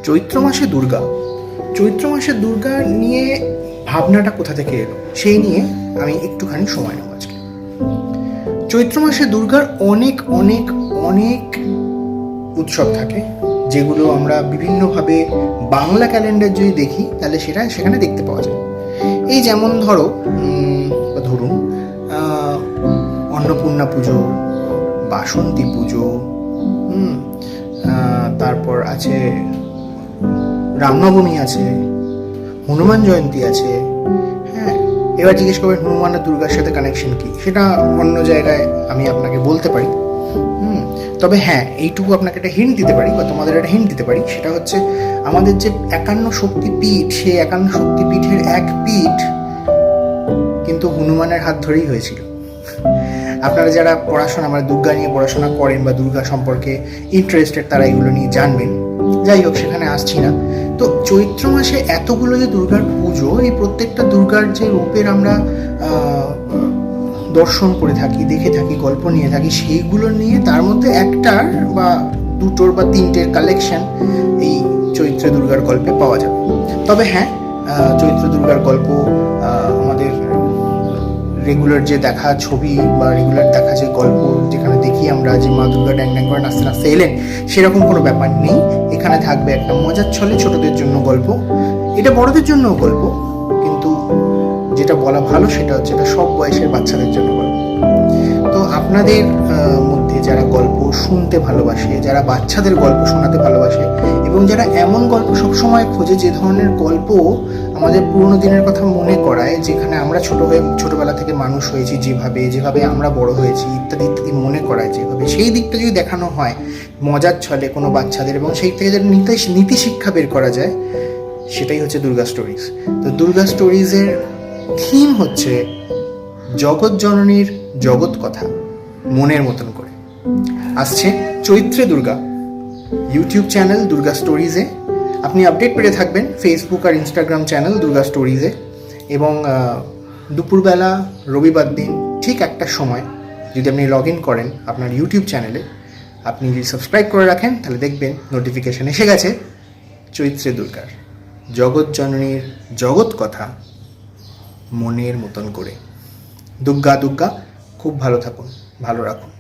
চৈত্র মাসে দুর্গা, চৈত্র মাসে দুর্গা নিয়ে ভাবনাটা কোথা থেকে এলো সেই নিয়ে আমি একটুখানি সময় নেব আজকে। চৈত্র মাসে দুর্গার অনেক অনেক অনেক উৎসব থাকে, যেগুলো আমরা বিভিন্নভাবে বাংলা ক্যালেন্ডার যদি দেখি তাহলে সেখানে দেখতে পাওয়া যায়। এই যেমন ধরুন অন্নপূর্ণা পুজো, বাসন্তী পুজো, তারপর আছে রামনবমী আছে, হনুমান জয়ন্তী আছে। হ্যাঁ, এবার জিজ্ঞেস করবেন হনুমান আর দুর্গার সাথে কানেকশন কি, সেটা অন্য জায়গায় আমি আপনাকে বলতে পারি। তবে হ্যাঁ, এইটুকু আপনাকে একটা হিন্ট দিতে পারি বা তোমাদের একটা হিন্ট দিতে পারি, সেটা হচ্ছে আমাদের যে 51 শক্তিপীঠ, সেই 51 শক্তিপীঠের এক পীঠ কিন্তু হনুমানের হাত ধরেই হয়েছিল। আপনারা যারা পড়াশোনা মানে দুর্গা নিয়ে পড়াশোনা করেন বা দুর্গা সম্পর্কে ইন্টারেস্টেড, তারা এগুলো নিয়ে জানবেন। যাই হোক, সেখানে আসছি না। তো চৈত্র মাসে এতগুলো যে দুর্গার পুজো, এই প্রত্যেকটা দুর্গার যে রূপের আমরা দর্শন করে থাকি, দেখে থাকি, গল্প নিয়ে থাকি, সেইগুলো নিয়ে তার মধ্যে একটার বা দুটোর বা তিনটের কালেকশন এই চৈত্র দুর্গার গল্পে পাওয়া যাবে। তবে হ্যাঁ, চৈত্র দুর্গার গল্প আমাদের রেগুলার যে দেখা ছবি বা রেগুলার দেখা যে গল্প, যেখানে দেখি আমরা যে মা দুর্গা ড্যাং ড্যাং করে নাচতে নাচতে এলেন, সেরকম কোনো ব্যাপার নেই। এখানে থাকবে একটা মজার ছলে ছোটদের জন্য গল্প, এটা বড়দের জন্যও গল্প, কিন্তু যেটা বলা ভালো সেটা হচ্ছে এটা সব বয়সের বাচ্চাদের জন্য গল্প। তো আপনাদের মধ্যে যারা গল্প শুনতে ভালোবাসে, যারা বাচ্চাদের গল্প শোনাতে ভালোবাসে, এবং যারা এমন গল্প সবসময় খোঁজে যে ধরনের গল্প আমাদের পুরোনো দিনের কথা মনে করায়, যেখানে আমরা ছোটবেলা থেকে মানুষ হয়েছি, যেভাবে আমরা বড় হয়েছি ইত্যাদি ইত্যাদি মনে করায় যেভাবে, সেই দিকটা যদি দেখানো হয় মজার ছলে কোনো বাচ্চাদের, এবং সেই থেকে যারা নীতি শিক্ষা বের করা যায়, সেটাই হচ্ছে দুর্গা স্টোরিজ। তো দুর্গা স্টোরিজের থিম হচ্ছে জগৎ জননীর জগৎ কথা মনের মতন করে। আসছে চৈত্রে দুর্গা, ইউটিউব চ্যানেল দুর্গা স্টোরিজে। আপনি আপডেট পেতে থাকবেন ফেসবুক আর ইনস্টাগ্রাম চ্যানেল দুর্গা স্টোরিজে। এবং দুপুরবেলা রবিবার দিন ঠিক একটার সময় যদি আপনি লগ ইন করেন আপনার ইউটিউব চ্যানেলে, আপনি যদি সাবস্ক্রাইব করে রাখেন, তাহলে দেখবেন নোটিফিকেশান এসে গেছে চৈত্রে দুর্গার জগৎ জননীর জগৎ কথা মনের মতন করে। দুর্গা দুর্গা, খুব ভালো থাকুন, ভালো রাখুন।